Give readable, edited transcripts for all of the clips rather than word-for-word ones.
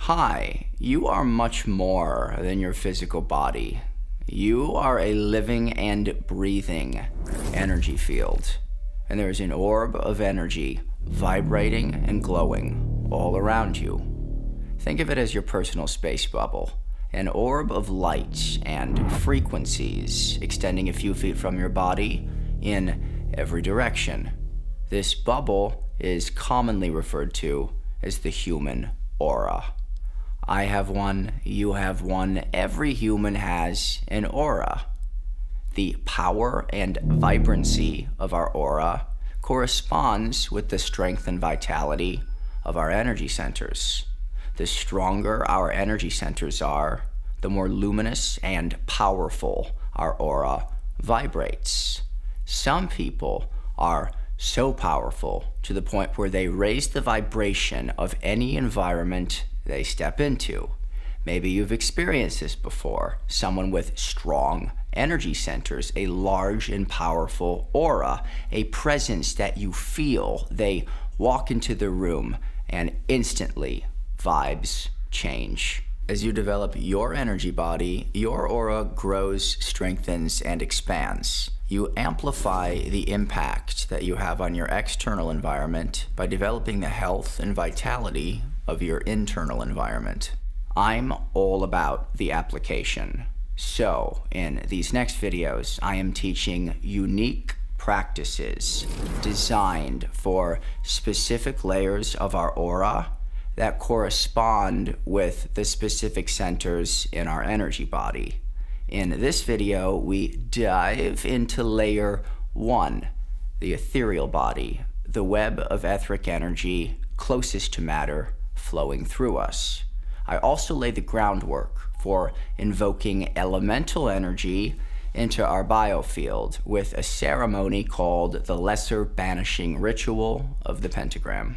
Hi, you are much more than your physical body. You are a living and breathing energy field. And there is an orb of energy vibrating and glowing all around you. Think of it as your personal space bubble, an orb of light and frequencies extending a few feet from your body in every direction. This bubble is commonly referred to as the human aura. I have one, you have one, every human has an aura. The power and vibrancy of our aura corresponds with the strength and vitality of our energy centers. The stronger our energy centers are, the more luminous and powerful our aura vibrates. Some people are so powerful to the point where they raise the vibration of any environment they step into. Maybe you've experienced this before. Someone with strong energy centers, a large and powerful aura, a presence that you feel. They walk into the room and instantly vibes change. As you develop your energy body, your aura grows, strengthens, and expands. You amplify the impact that you have on your external environment by developing the health and vitality of your internal environment. I'm all about the application. So, in these next videos, I am teaching unique practices designed for specific layers of our aura that correspond with the specific centers in our energy body. In this video, we dive into layer 1, the ethereal body, the web of etheric energy closest to matter flowing through us. I also lay the groundwork for invoking elemental energy into our biofield with a ceremony called the Lesser Banishing Ritual of the Pentagram.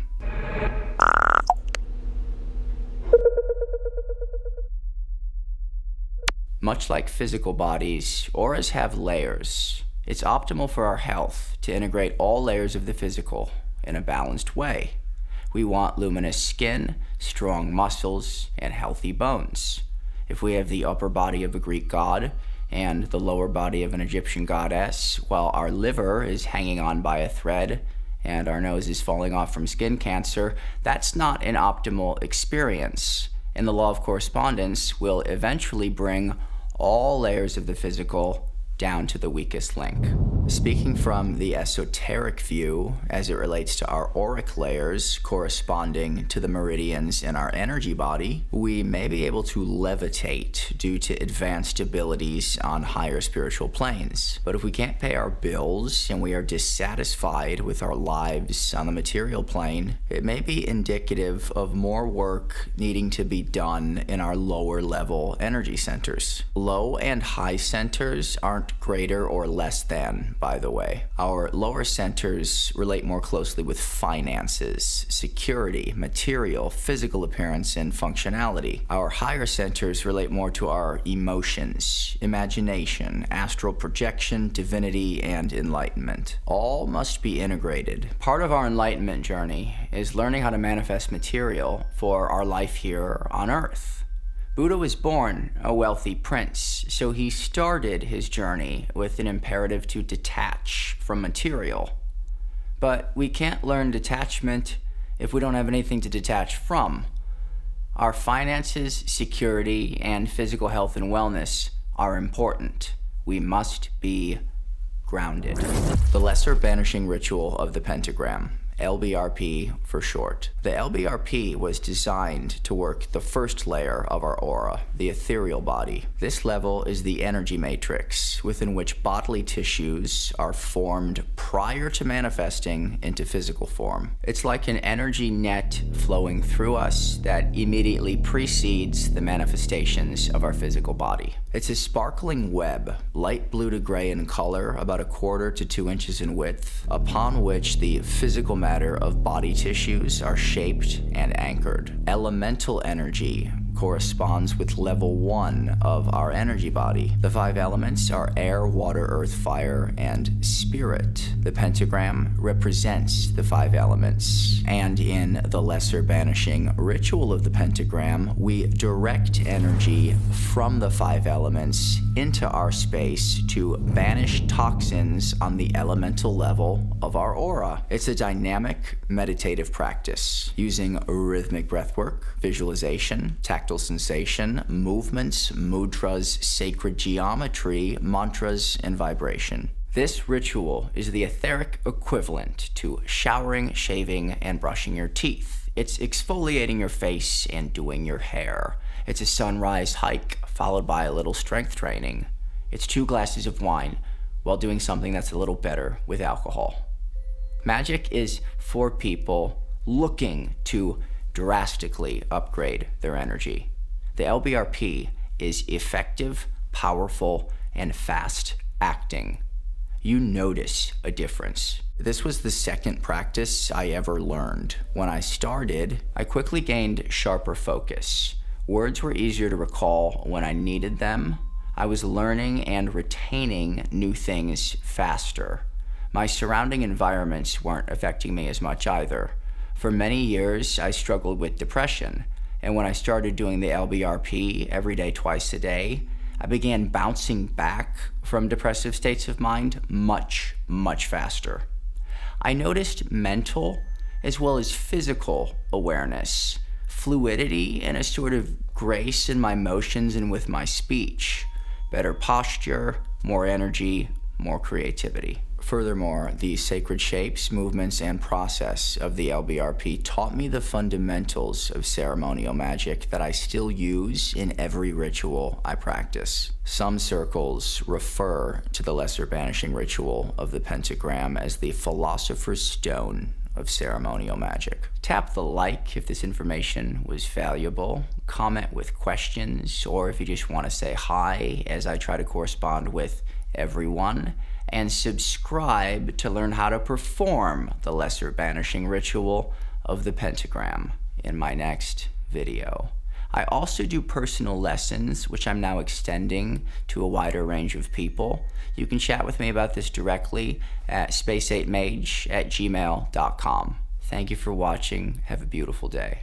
Much like physical bodies, auras have layers. It's optimal for our health to integrate all layers of the physical in a balanced way. We want luminous skin, strong muscles, and healthy bones. If we have the upper body of a Greek god and the lower body of an Egyptian goddess, while our liver is hanging on by a thread and our nose is falling off from skin cancer, that's not an optimal experience. And the law of correspondence will eventually bring all layers of the physical down to the weakest link. Speaking from the esoteric view, as it relates to our auric layers corresponding to the meridians in our energy body, we may be able to levitate due to advanced abilities on higher spiritual planes. But if we can't pay our bills and we are dissatisfied with our lives on the material plane, it may be indicative of more work needing to be done in our lower level energy centers. Low and high centers aren't greater or less than, by the way. Our lower centers relate more closely with finances, security, material, physical appearance, and functionality. Our higher centers relate more to our emotions, imagination, astral projection, divinity, and enlightenment. All must be integrated. Part of our enlightenment journey is learning how to manifest material for our life here on Earth. Buddha was born a wealthy prince, so he started his journey with an imperative to detach from material. But we can't learn detachment if we don't have anything to detach from. Our finances, security, and physical health and wellness are important. We must be grounded. The Lesser Banishing Ritual of the Pentagram. L.B.R.P for short. The L.B.R.P was designed to work the first layer of our aura, the ethereal body. This level is the energy matrix within which bodily tissues are formed prior to manifesting into physical form. It's like an energy net flowing through us that immediately precedes the manifestations of our physical body. It's a sparkling web, light blue to gray in color, about 1/4 to 2 inches in width, upon which the physical matter of body tissues are shaped and anchored. Elemental energy corresponds with level 1 of our energy body. The 5 elements are air, water, earth, fire, and spirit. The pentagram represents the 5 elements. And in the Lesser Banishing Ritual of the pentagram, we direct energy from the 5 elements into our space to banish toxins on the elemental level of our aura. It's a dynamic meditative practice using rhythmic breathwork, visualization, tactile sensation, movements, mudras, sacred geometry, mantras, and vibration. This ritual is the etheric equivalent to showering, shaving, and brushing your teeth. It's exfoliating your face and doing your hair. It's a sunrise hike followed by a little strength training. It's 2 glasses of wine while doing something that's a little better with alcohol. Magick is for people looking to drastically upgrade their energy. The L.B.R.P is effective, powerful, and fast acting. You notice a difference. This was the second practice I ever learned. When I started, I quickly gained sharper focus. Words were easier to recall when I needed them. I was learning and retaining new things faster. My surrounding environments weren't affecting me as much either. For many years, I struggled with depression, and when I started doing the L.B.R.P every day, twice a day, I began bouncing back from depressive states of mind much, much faster. I noticed mental as well as physical awareness, fluidity, and a sort of grace in my motions and with my speech, better posture, more energy, more creativity. Furthermore, the sacred shapes, movements, and process of the L.B.R.P taught me the fundamentals of ceremonial magic that I still use in every ritual I practice. Some circles refer to the Lesser Banishing Ritual of the pentagram as the philosopher's stone of ceremonial magic. Tap the like if this information was valuable, comment with questions, or if you just want to say hi as I try to correspond with everyone, and subscribe to learn how to perform the Lesser Banishing Ritual of the pentagram in my next video. I also do personal lessons, which I'm now extending to a wider range of people. You can chat with me about this directly at space8mage@gmail.com. Thank you for watching. Have a beautiful day.